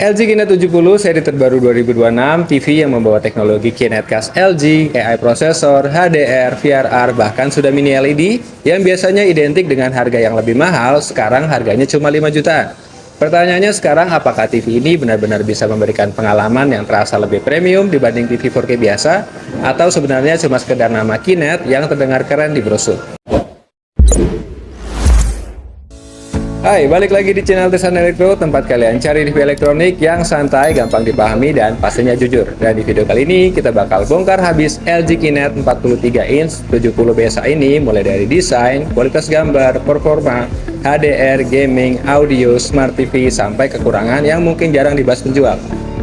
LG Kinet 70 seri terbaru 2026, TV yang membawa teknologi Kinet khas LG, AI prosesor, HDR, VRR, bahkan sudah mini LED yang biasanya identik dengan harga yang lebih mahal, sekarang harganya cuma 5 jutaan. Pertanyaannya sekarang, apakah TV ini benar-benar bisa memberikan pengalaman yang terasa lebih premium dibanding TV 4K biasa, atau sebenarnya cuma sekedar nama Kinet yang terdengar keren di brosur? Hai, balik lagi di channel Tesan Elektro, tempat kalian cari TV elektronik yang santai, gampang dipahami, dan pastinya jujur. Dan di video kali ini, kita bakal bongkar habis LG Kinet 43 inch 70 BSA ini, mulai dari desain, kualitas gambar, performa, HDR, gaming, audio, smart TV, sampai kekurangan yang mungkin jarang dibahas penjual.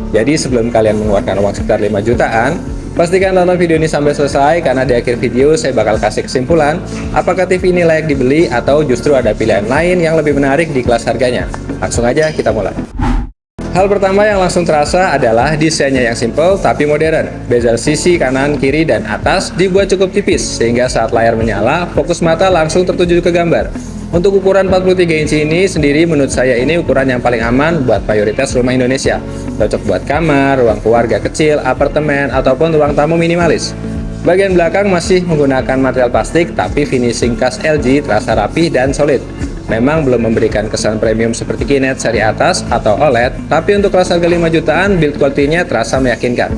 Jadi sebelum kalian mengeluarkan uang sekitar 5 jutaan, pastikan tonton video ini sampai selesai, karena di akhir video saya bakal kasih kesimpulan apakah TV ini layak dibeli atau justru ada pilihan lain yang lebih menarik di kelas harganya. Langsung aja kita mulai. Hal pertama yang langsung terasa adalah desainnya yang simple tapi modern. Bezel sisi kanan, kiri, dan atas dibuat cukup tipis sehingga saat layar menyala, fokus mata langsung tertuju ke gambar. Untuk ukuran 43 inci ini sendiri, menurut saya ini ukuran yang paling aman buat mayoritas rumah Indonesia. Cocok buat kamar, ruang keluarga kecil, apartemen, ataupun ruang tamu minimalis. Bagian belakang masih menggunakan material plastik, tapi finishing khas LG terasa rapi dan solid. Memang belum memberikan kesan premium seperti Kinet seri atas atau OLED, tapi untuk kelas harga 5 jutaan, build quality-nya terasa meyakinkan.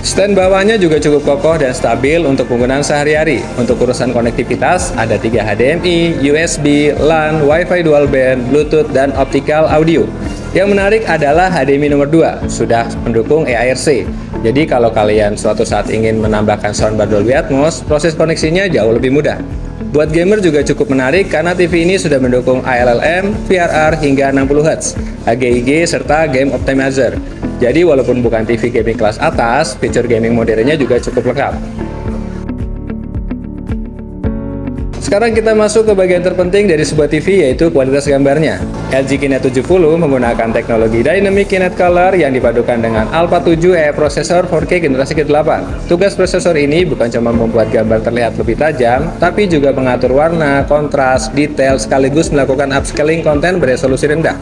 Stand bawahnya juga cukup kokoh dan stabil untuk penggunaan sehari-hari. Untuk urusan konektivitas, ada 3 HDMI, USB, LAN, Wi-Fi dual band, Bluetooth, dan optical audio. Yang menarik adalah HDMI nomor 2, sudah mendukung eARC. Jadi kalau kalian suatu saat ingin menambahkan soundbar Dolby Atmos, proses koneksinya jauh lebih mudah. Buat gamer juga cukup menarik karena TV ini sudah mendukung ALLM, VRR, hingga 60Hz, HGIG, serta Game Optimizer. Jadi walaupun bukan TV gaming kelas atas, fitur gaming modernnya juga cukup lengkap. Sekarang kita masuk ke bagian terpenting dari sebuah TV, yaitu kualitas gambarnya. LG Kinet 70 menggunakan teknologi Dynamic Kinet Color yang dipadukan dengan Alpha 7 AI prosesor 4K generasi ke-8. Tugas prosesor ini bukan cuma membuat gambar terlihat lebih tajam, tapi juga mengatur warna, kontras, detail, sekaligus melakukan upscaling konten beresolusi rendah.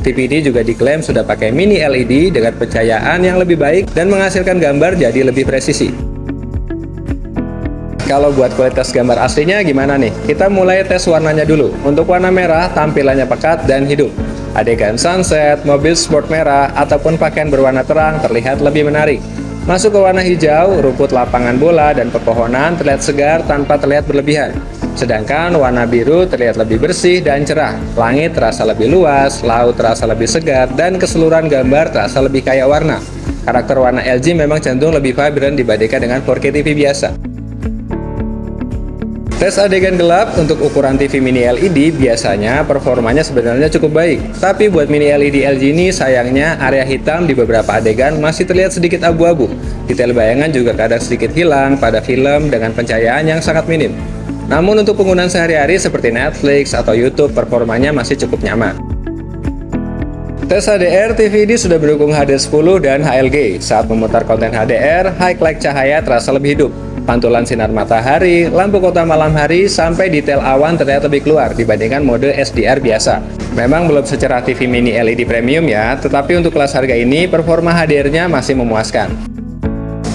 TV ini juga diklaim sudah pakai mini LED dengan pencahayaan yang lebih baik dan menghasilkan gambar jadi lebih presisi. Kalau buat kualitas gambar aslinya gimana nih? Kita mulai tes warnanya dulu. Untuk warna merah, tampilannya pekat dan hidup. Adegan sunset, mobil sport merah, ataupun pakaian berwarna terang terlihat lebih menarik. Masuk ke warna hijau, rumput lapangan bola dan pepohonan terlihat segar tanpa terlihat berlebihan. Sedangkan warna biru terlihat lebih bersih dan cerah. Langit terasa lebih luas, laut terasa lebih segar, dan keseluruhan gambar terasa lebih kaya warna. Karakter warna LG memang cenderung lebih vibrant dibandingkan dengan 4K TV biasa. Tes adegan gelap untuk ukuran TV mini LED biasanya performanya sebenarnya cukup baik. Tapi buat mini LED LG ini sayangnya area hitam di beberapa adegan masih terlihat sedikit abu-abu. Detail bayangan juga kadang sedikit hilang pada film dengan pencahayaan yang sangat minim. Namun untuk penggunaan sehari-hari seperti Netflix atau YouTube, performanya masih cukup nyaman. Tes HDR, TV ini sudah mendukung HD10 dan HLG. Saat memutar konten HDR, highlight cahaya terasa lebih hidup. Pantulan sinar matahari, lampu kota malam hari, sampai detail awan terlihat lebih keluar dibandingkan mode SDR biasa. Memang belum secerah TV mini LED premium ya, tetapi untuk kelas harga ini, performa HDR-nya masih memuaskan.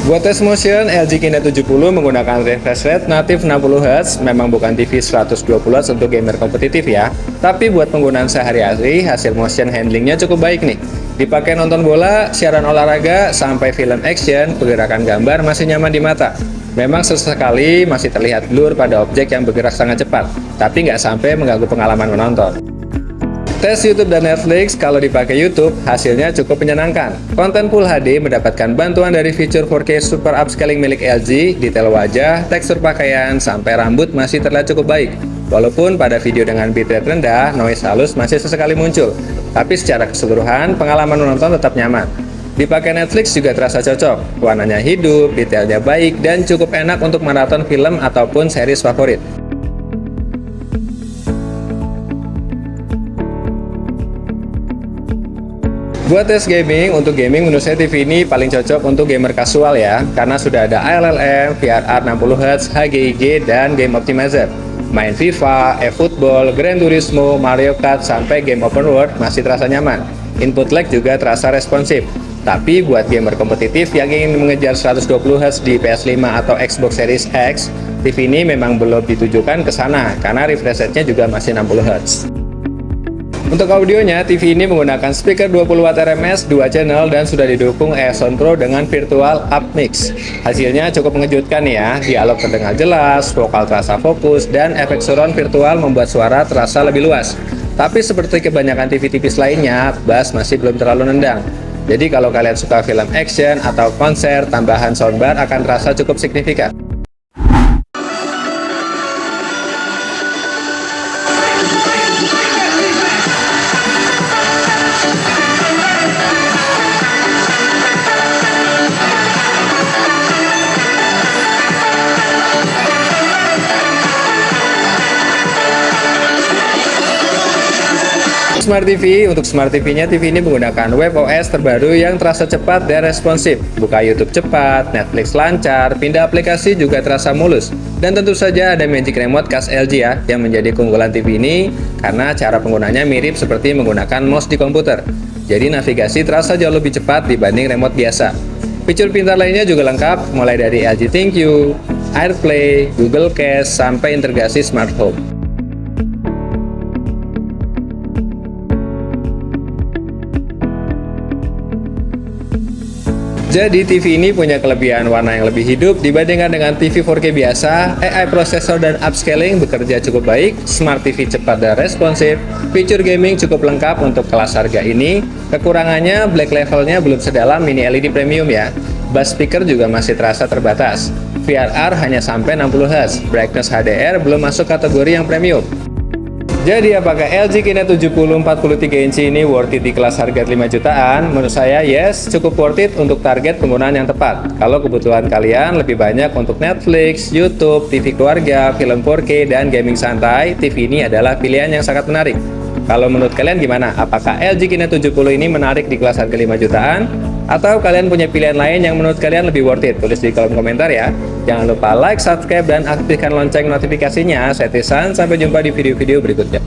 Buat tes motion, LG Kinet 70 menggunakan refresh rate natif 60Hz, memang bukan TV 120Hz untuk gamer kompetitif ya. Tapi buat penggunaan sehari-hari, hasil motion handlingnya cukup baik nih. Dipakai nonton bola, siaran olahraga, sampai film action, pergerakan gambar masih nyaman di mata. Memang sesekali masih terlihat blur pada objek yang bergerak sangat cepat, tapi nggak sampai mengganggu pengalaman menonton. Tes YouTube dan Netflix, kalau dipakai YouTube, hasilnya cukup menyenangkan. Konten Full HD mendapatkan bantuan dari fitur 4K Super Upscaling milik LG, detail wajah, tekstur pakaian, sampai rambut masih terlihat cukup baik. Walaupun pada video dengan bitrate rendah, noise halus masih sesekali muncul. Tapi secara keseluruhan, pengalaman menonton tetap nyaman. Dipakai Netflix juga terasa cocok. Warnanya hidup, detailnya baik, dan cukup enak untuk maraton film ataupun series favorit. Buat tes gaming, untuk gaming menurut saya TV ini paling cocok untuk gamer kasual ya, karena sudah ada ALLM, VRR 60Hz, HGIG, dan Game Optimizer. Main FIFA, eFootball, Gran Turismo, Mario Kart, sampai game open world masih terasa nyaman. Input lag juga terasa responsif. Tapi buat gamer kompetitif yang ingin mengejar 120Hz di PS5 atau Xbox Series X, TV ini memang belum ditujukan ke sana karena refresh rate-nya juga masih 60Hz. Untuk audionya, TV ini menggunakan speaker 20W RMS 2 channel dan sudah didukung EOS Pro dengan virtual up mix. Hasilnya cukup mengejutkan ya, dialog terdengar jelas, vokal terasa fokus, dan efek surround virtual membuat suara terasa lebih luas. Tapi seperti kebanyakan TV tipis lainnya, bass masih belum terlalu nendang. Jadi kalau kalian suka film action atau konser, tambahan soundbar akan terasa cukup signifikan. Smart TV, untuk Smart TV-nya, TV ini menggunakan WebOS terbaru yang terasa cepat dan responsif. Buka YouTube cepat, Netflix lancar, pindah aplikasi juga terasa mulus. Dan tentu saja ada Magic Remote khas LG ya, yang menjadi keunggulan TV ini karena cara penggunanya mirip seperti menggunakan mouse di komputer. Jadi navigasi terasa jauh lebih cepat dibanding remote biasa. Fitur pintar lainnya juga lengkap, mulai dari LG ThinQ, AirPlay, Google Cast, sampai integrasi Smart Home. Jadi TV ini punya kelebihan warna yang lebih hidup dibandingkan dengan TV 4K biasa, AI prosesor dan upscaling bekerja cukup baik, Smart TV cepat dan responsif, fitur gaming cukup lengkap untuk kelas harga ini. Kekurangannya black levelnya belum sedalam mini LED premium ya. Bass speaker juga masih terasa terbatas. VRR hanya sampai 60Hz, brightness HDR belum masuk kategori yang premium. Jadi apakah LG Kinet 70 43 inci ini worth it di kelas harga 5 jutaan? Menurut saya yes, cukup worth it untuk target penggunaan yang tepat. Kalau kebutuhan kalian lebih banyak untuk Netflix, YouTube, TV keluarga, film 4K, dan gaming santai, TV ini adalah pilihan yang sangat menarik. Kalau menurut kalian gimana? Apakah LG Kinet 70 ini menarik di kelas harga 5 jutaan? Atau kalian punya pilihan lain yang menurut kalian lebih worth it? Tulis di kolom komentar ya. Jangan lupa like, subscribe, dan aktifkan lonceng notifikasinya. Saya Tisan, sampai jumpa di video-video berikutnya.